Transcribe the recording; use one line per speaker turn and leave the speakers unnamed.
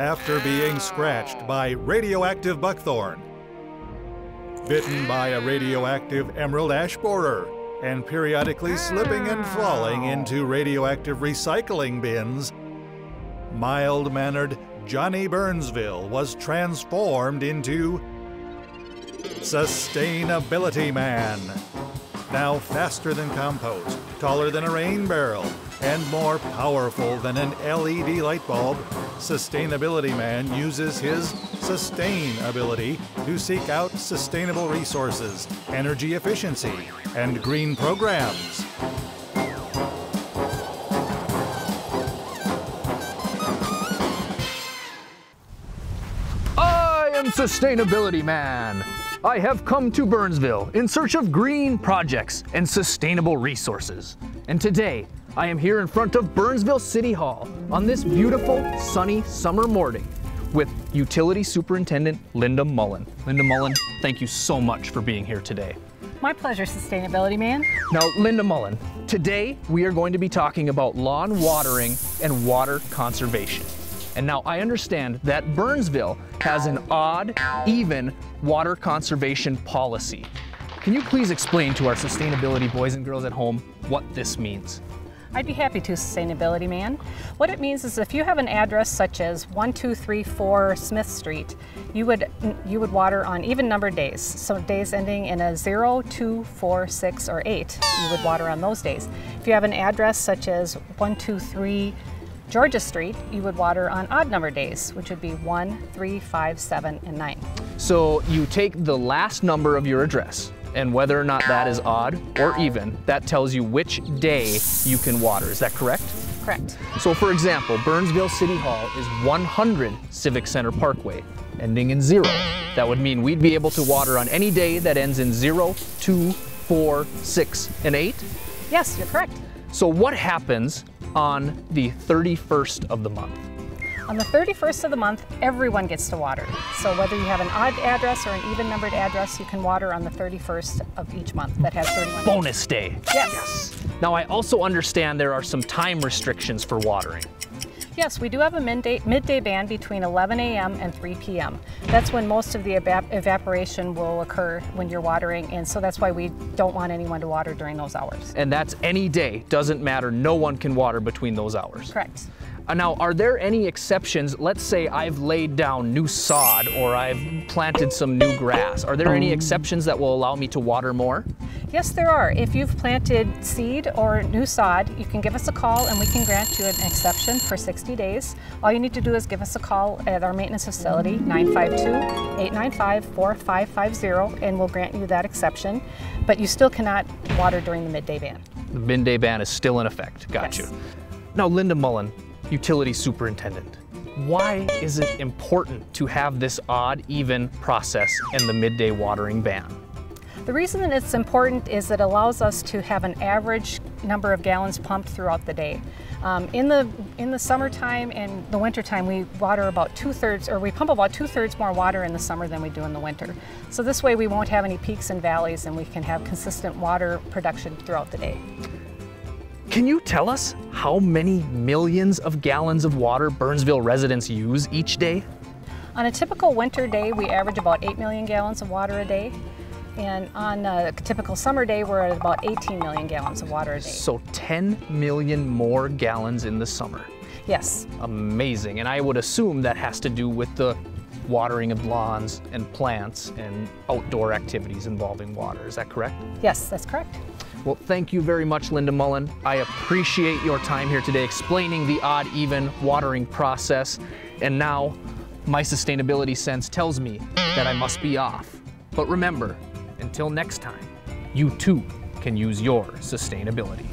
after being scratched by radioactive buckthorn, bitten by a radioactive emerald ash borer, and periodically slipping and falling into radioactive recycling bins, mild-mannered Johnny Burnsville was transformed into Sustainability Man. Now faster than compost, taller than a rain barrel, and more powerful than an LED light bulb, Sustainability Man uses his sustain ability to seek out sustainable resources, energy efficiency, and green programs.
I am Sustainability Man. I have come to Burnsville in search of green projects and sustainable resources. And today, I am here in front of Burnsville City Hall on this beautiful, sunny summer morning with Utility Superintendent Linda Mullen. Linda Mullen, thank you so much for being here today.
My pleasure, Sustainability Man.
Now, Linda Mullen, today we are going to be talking about lawn watering and water conservation. And now I understand that Burnsville has an odd, even water conservation policy. Can you please explain to our sustainability boys and girls at home what this means?
I'd be happy to, Sustainability Man. What it means is if you have an address such as 1234 Smith Street, you would water on even numbered days. So days ending in a 0, 2, 4, 6, or 8, you would water on those days. If you have an address such as 123 Georgia Street, you would water on odd number days, which would be 1, 3, 5, 7, and 9.
So you take the last number of your address, and whether or not that is odd or even, that tells you which day you can water. Is that correct?
Correct.
So for example, Burnsville City Hall is 100 Civic Center Parkway, ending in 0. That would mean we'd be able to water on any day that ends in 0, 2, 4, 6, and 8?
Yes, you're correct.
So what happens on the 31st of the month?
On the 31st of the month, everyone gets to water. So whether you have an odd address or an even numbered address, you can water on the 31st of each month. That has 31
Bonus day.
Yes.
Now I also understand there are some time restrictions for watering.
Yes, we do have a midday ban between 11 a.m. and 3 p.m. That's when most of the evaporation will occur when you're watering, and so that's why we don't want anyone to water during those hours.
And that's any day, doesn't matter, no one can water between those hours.
Correct.
Now, are there any exceptions? Let's say I've laid down new sod or I've planted some new grass. Are there any exceptions that will allow me to water more?
Yes, there are. If you've planted seed or new sod, you can give us a call and we can grant you an exception for 60 days. All you need to do is give us a call at our maintenance facility, 952-895-4550, and we'll grant you that exception. But you still cannot water during the midday ban.
The midday ban is still in effect. Got you. Now, Linda Mullen, Utility Superintendent, why is it important to have this odd, even process in the midday watering ban?
The reason that it's important is it allows us to have an average number of gallons pumped throughout the day. In the summertime and the wintertime, we water about 2/3, or we pump about 2/3 more water in the summer than we do in the winter. So this way we won't have any peaks and valleys, and we can have consistent water production throughout the day.
Can you tell us how many millions of gallons of water Burnsville residents use each day?
On a typical winter day, we average about 8 million gallons of water a day. And on a typical summer day, we're at about 18 million gallons of water a day.
So 10 million more gallons in the summer.
Yes.
Amazing. And I would assume that has to do with the watering of lawns and plants and outdoor activities involving water. Is that correct?
Yes, that's correct.
Well, thank you very much, Linda Mullen. I appreciate your time here today explaining the odd, even watering process. And now my sustainability sense tells me that I must be off. But remember, until next time, you too can use your sustainability.